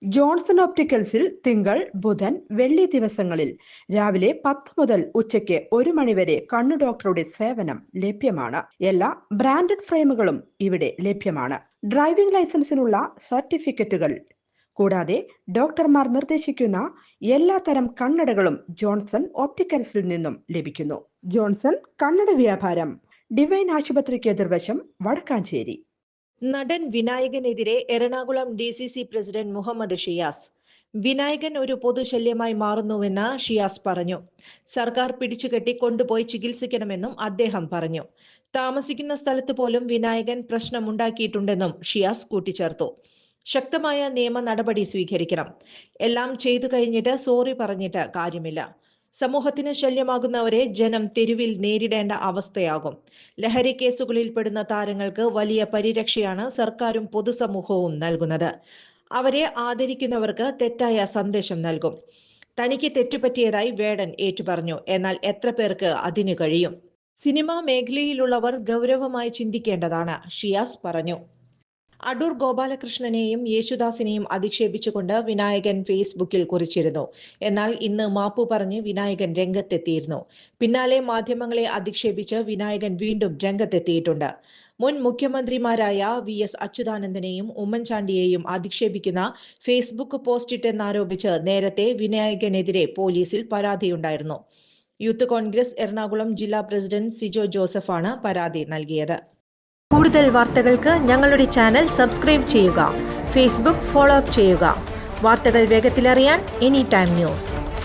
Johnson ഓപ്റ്റിക്കൽസിൽ തിങ്കൾ, ബുധൻ, വെള്ളി ദിവസങ്ങളിൽ രാവിലെ 10 മുതൽ ഉച്ചയ്ക്ക് 1 മണിവരെ കണ്ണു ഡോക്ടറുടെ സേവനം ലഭ്യമാണ്. എല്ലാ ബ്രാൻഡഡ് ഫ്രെയിമുകളും ഇവിടെ ലഭ്യമാണ്. ഡ്രൈവിംഗ് ലൈസൻസിനുള്ള സർട്ടിഫിക്കറ്റുകൾ കൂടാതെ ഡോക്ടർമാർ നിർദ്ദേശിക്കുന്ന എല്ലാത്തരം കണ്ണടകളും ജോൺസൺ ഓപ്റ്റിക്കൽസിൽ നിന്നും ലഭിക്കുന്നു. ജോൺസൺ കണ്ണട വ്യാപാരം, ഡിവൈൻ ആശുപത്രിക്ക് എതിർവശം, വടക്കാഞ്ചേരി. നടൻ വിനായകനെതിരെ എറണാകുളം DCC പ്രസിഡന്റ് മുഹമ്മദ് ഷിയാസ്. വിനായകൻ ഒരു പൊതുശല്യമായി മാറുന്നുവെന്ന് ഷിയാസ് പറഞ്ഞു. സർക്കാർ പിടിച്ചുകെട്ടി കൊണ്ടുപോയി ചികിത്സിക്കണമെന്നും അദ്ദേഹം പറഞ്ഞു. താമസിക്കുന്ന സ്ഥലത്ത് പോലും വിനായകൻ പ്രശ്നമുണ്ടാക്കിയിട്ടുണ്ടെന്നും ഷിയാസ് കൂട്ടിച്ചേർത്തു. ശക്തമായ നിയമ നടപടി സ്വീകരിക്കണം. എല്ലാം ചെയ്തു കഴിഞ്ഞിട്ട് സോറി പറഞ്ഞിട്ട് കാര്യമില്ല. സമൂഹത്തിന് ശല്യമാകുന്നവരെ ജനം തെരുവിൽ നേരിടേണ്ട അവസ്ഥയാകും. ലഹരി കേസുകളിൽ പെടുന്ന താരങ്ങൾക്ക് വലിയ പരിരക്ഷയാണ് സർക്കാരും പൊതുസമൂഹവും നൽകുന്നത്. അവരെ ആദരിക്കുന്നവർക്ക് തെറ്റായ സന്ദേശം നൽകും. തനിക്ക് തെറ്റുപറ്റിയതായി വേടൻ ഏറ്റുപറഞ്ഞു. എന്നാൽ എത്ര പേർക്ക് അതിന് കഴിയും? സിനിമാ മേഖലയിലുള്ളവർ ഗൗരവമായി ചിന്തിക്കേണ്ടതാണ്, ഷിയാസ് പറഞ്ഞു. അടൂർ ഗോപാലകൃഷ്ണനെയും യേശുദാസിനെയും അധിക്ഷേപിച്ചുകൊണ്ട് വിനായകൻ ഫേസ്ബുക്കിൽ കുറിച്ചിരുന്നു. എന്നാൽ ഇന്ന് മാപ്പു പറഞ്ഞ് വിനായകൻ രംഗത്തെത്തിയിരുന്നു. പിന്നാലെ മാധ്യമങ്ങളെ അധിക്ഷേപിച്ച് വിനായകൻ വീണ്ടും രംഗത്തെത്തിയിട്ടുണ്ട്. മുൻ മുഖ്യമന്ത്രിമാരായ VS അച്യുതാനന്ദനെയും ഉമ്മൻചാണ്ടിയെയും അധിക്ഷേപിക്കുന്ന ഫേസ്ബുക്ക് പോസ്റ്റിട്ടെന്നാരോപിച്ച് നേരത്തെ വിനായകനെതിരെ പോലീസിൽ പരാതിയുണ്ടായിരുന്നു. യൂത്ത് കോൺഗ്രസ് എറണാകുളം ജില്ലാ പ്രസിഡന്റ് സിജോ ജോസഫാണ് പരാതി നൽകിയത്. കൂടുതൽ വാർത്തകൾക്ക് ഞങ്ങളുടെ ചാനൽ സബ്സ്ക്രൈബ് ചെയ്യുക. ഫേസ്ബുക്ക് ഫോളോ അപ്പ് ചെയ്യുക. വാർത്തകൾ വേഗത്തിലറിയാൻ Anytime News.